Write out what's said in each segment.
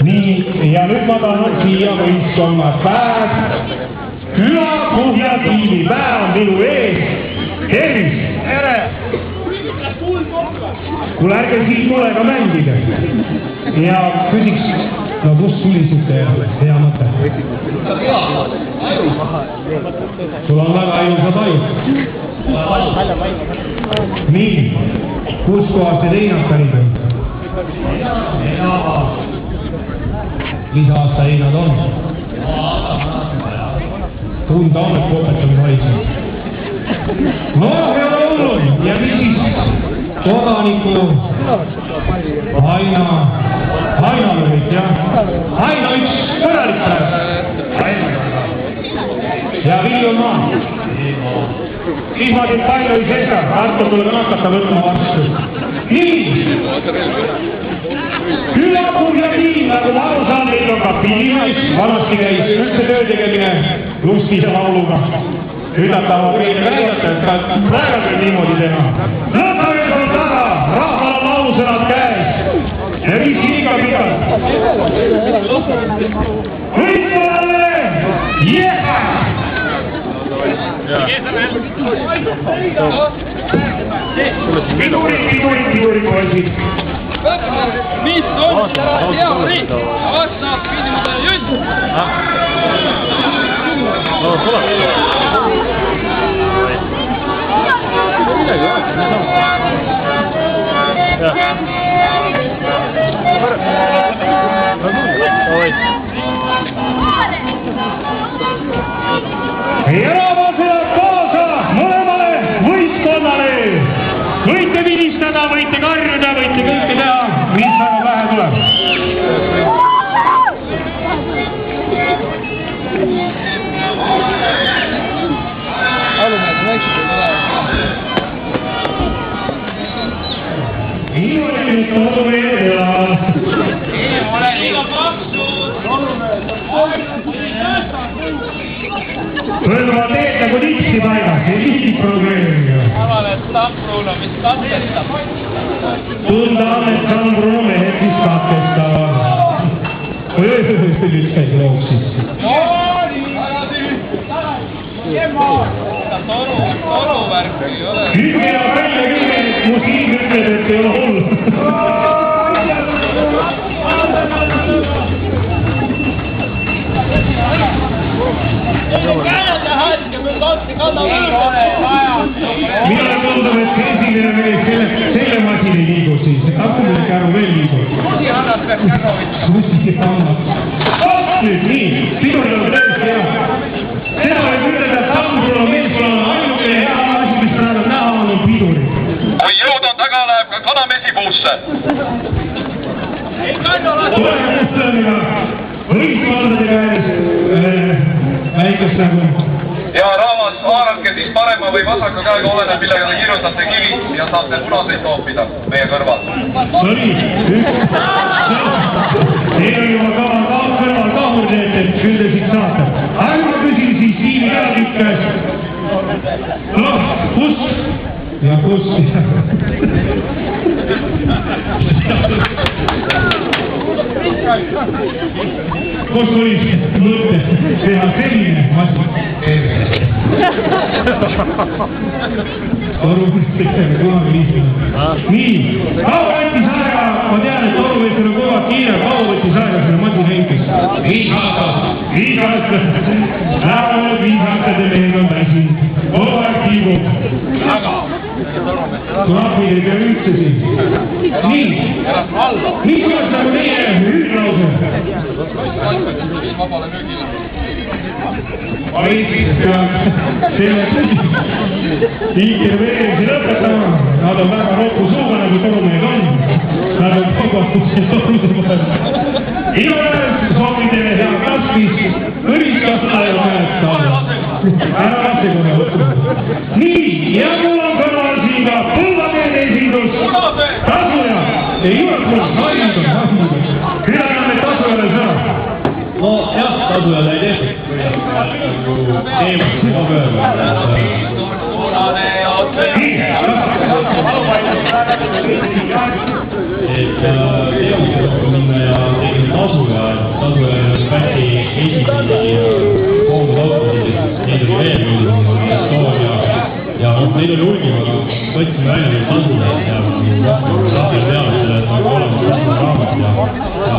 nii, ja nüüd ma tahan siia võistkonnas päev. Küla Põhjatiimi päev on minu ees. Tervist! Tere! Kuule, ärge siin tulega mängida. Ja küsiks, no kust tulisite hea mõte? Sul on väga ilusad ajud. Nii, kus kohast see teinad pärit on? Mis aasta heinad on? Tunda on, et popetamise haiseb. No, ei ole olnud. Ja mis siis kodaniku Hainalõid, jah? Haina üks kõralik päev. Ja Viljumaa. Ismadid palju ei sesta. Arto tuleb hakata võtma vastu. Nii! Küla Põhjatiim, nagu ma aru saan, meil on ka piimais. Vanasti käis üldse töö tegemine lustise lauluga. Üllataval kõige näidata, et ka praegu veel niimoodi teha. Lõppenud on taga, rahval on laulusõnad käes. Ja viisi iga pidanud. Võitmale! Jeha! Piduri poisid. Mis on hea riik? Vastab küsimusele Jünd. No, tuleb. Ja rahvased kaasa mõlemale võistkonnale. Võite vilistada, võite karjuda, võite kõike teha, mis väga pähe tuleb. Ei ole nüüd toomeel ja... Ei ole liiga paksu. Põlva teed nagu tipsi paigas, ei lihtid probleemiga. Arvan, et Sambruno, mis katkestab. Tunda on, et Sambruno mehed, mis katkestavad. Nüüd käis loog sisse. Toruvärk ei ole. Hüge on välja küll, et musiik ütleb, et ei ole hull. Mina tundub, et esimene mees selle masini liigu siis. Hakkame käru veel liigu. Kussi kannab. Nüüd nii, piduri on tõesti hea. Seda võib ütelda, et Sambruno on meeskonna ainuke hea asi, mis praegu näha on piduri. Kui jõud on taga, läheb ka kanamesi puusse. Tuleme Mustlemiga võistkondade käes väikest nagu. Ja rahvas, haarake siis parema või vasaka käega oleneb, millega te kirjutate kivi ja saate punaseid toopida meie kõrval. No nii, teil on juba kõrval kahurneet, et küll te siit saate. Aga ma küsin siis Siini Järvik käest. Noh, kus? Ja kus? Kus oli mõte teha selline asi? Toru võttisega kunagi lihtne. Nii, kaua võttis aega, ma tean, et toru võttis on kõva kiire, kaua võttis aega selle masina ehitus. 5 aastat. 5 aastat. Lähevad 5 aastate mehed on väsinud. Kogu aeg tiibub. Trahvid ei pea üldse siin. Nii, mis oleks nagu teie hüüdlause? Vabale müügile. Iker veelisi lõpetama, nad on väga roppu suuga, nagu torumehed on. Nad on kogutud ja torude vahel. Igaühes soovin teile hea kasvis, õliskasta ja mäletada. Ära lase kohe võtta. Nii, ja mul on kõrval siin ka põlvameede esindus. Tasuja, ei juhul, haigud. Küll anname tasujale sõna. No jah, tasujale ei tehtud. Teemast juba mööda. Et teemast minna ja tegime tasu esimesi koondusautosid, neid oli veel ja neid oli hulgi, aga võtsime välja neid tasuleid ja saadel teadusele, et on olemas raamat ja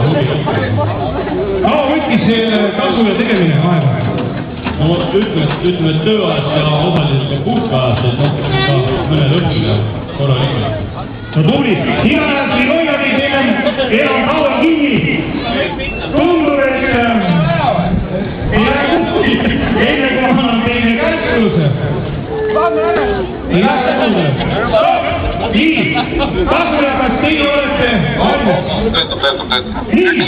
huvi rohkem. Kaua võttis see tasule tegemine aega? No ütleme tööajast ja osaliselt ka puhkaajast, et ka mõned õppida korralikult. No tubli, igatahes siin hoiasid enam kaua kinni. Tundub, et enne kui annab teile käskluse. Ei lähe kuule. Nii, Kasvõja, kas teie olete valmis? Töötab. Nii,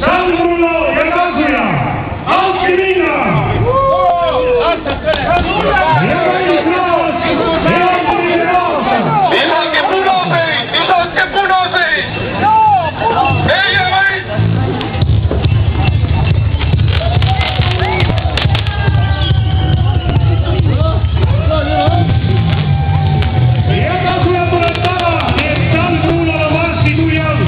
Salmulo ja Kasvõja, andke minna! Lisake punaseid! Meie võit! Ja Kasvõja tuleb taga, et Salmulo on varsti tuli all.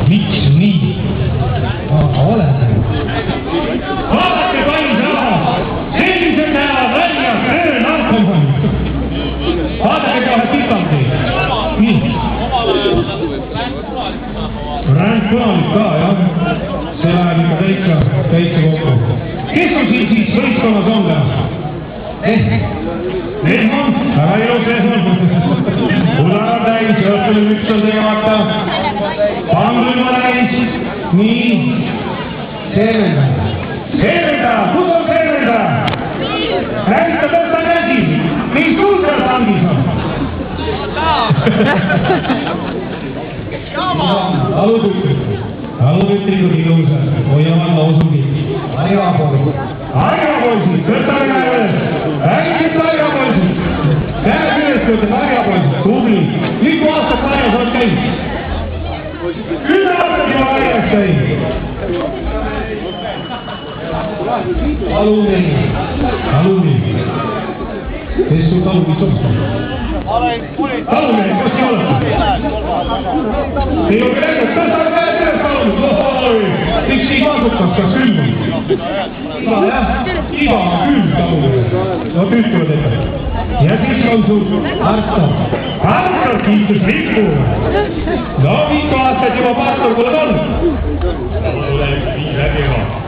Miks nii? Aga oled. Vaadake kallis rahvas, sellised näevad välja narkomaanid. Vaadake kohe pikalt. Nii. Ränk-punalik ka, jah. See läheb ikka täitsa kokku. Kes on siin siis võistkonnas on täna? Lehmann, väga ilus Lehmann. Punane täis, õhtune müts on tegemata. Pangülma täis. Nii. Servenda, kus on Servenda? Näita tõsta käsi. Mis sul seal pangis on? Alupütrikud ilusad, hoiavad lausungid. Harjapoisid, tõstame käe üles. Äkki harjapoisid. Käe üles tõstame harjapoisid, tubli. Mitu aastat harjas oled käinud? 10 aastat juba harjas käinud. Alumni. Kes sul talumid on? Talumid, kas te olete? Ei ole käinud, tõstame käe üles talumid. Miks ei kasutas ka külmi? Iga külm talumid. No tüütavad ette. Ja siis on sul Artur kiitus Mikku. No 5 aastat juba pastor pole olnud.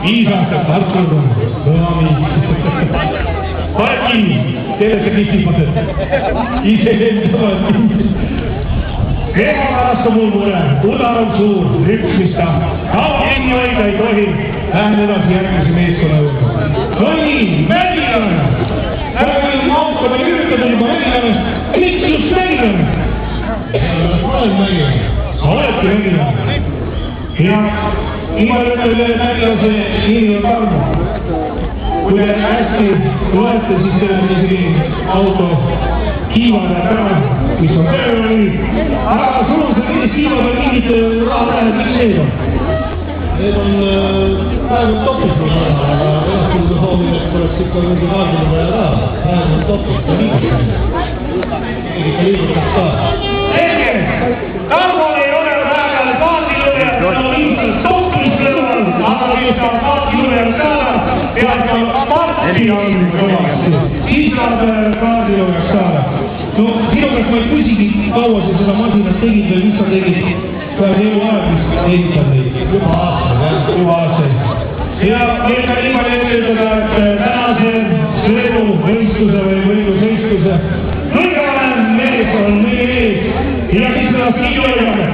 Viis aastat Artur on. Pane kinni, teile see küsimused. Ise endavad kinni. Ega pärast on mul mure, udar on suur, rüpsmista. Kaua kinni hoida ei tohi. Lähme edasi järgmise meeskonna juurde. No nii, Märilane. Ära võin maukada üritada juba Märilane. Miks just Märilane? Olen Märilane. Sa oledki Märilane. Ja igal juhul Märilase nimi on Tarmo. Kui te hästi loete, siis teil on isegi auto kiivane täna, mis on tööle nüüd. Aga sul on see millist kiivane mingid rahatähed, miks need on? Need on praegu topis, aga õhtul sa soovib, et oleks ikka mingi vaadine vaja raha. Praegu on topis, ta liigutab. Ikka liigutab ka. Selge! Tarmol ei ole praegu kaardilõjad, ta on ilmselt topis lõval, aga just on kaardilõjad saada, peab ka parti on kõvasti. Siis saab kaardilõjad saada. No, sinu käest ma ei küsigi, kaua sa seda masinat tegid või mis sa tegid? Peab jõuaeg, mis ehitab neid. Juba aastaid. Ja meil ka niimoodi ütelda, et tänase sõiduvõistluse või võidusõistluse kõige vanem mees on meie ees. Ja siis me kiidu hoiame.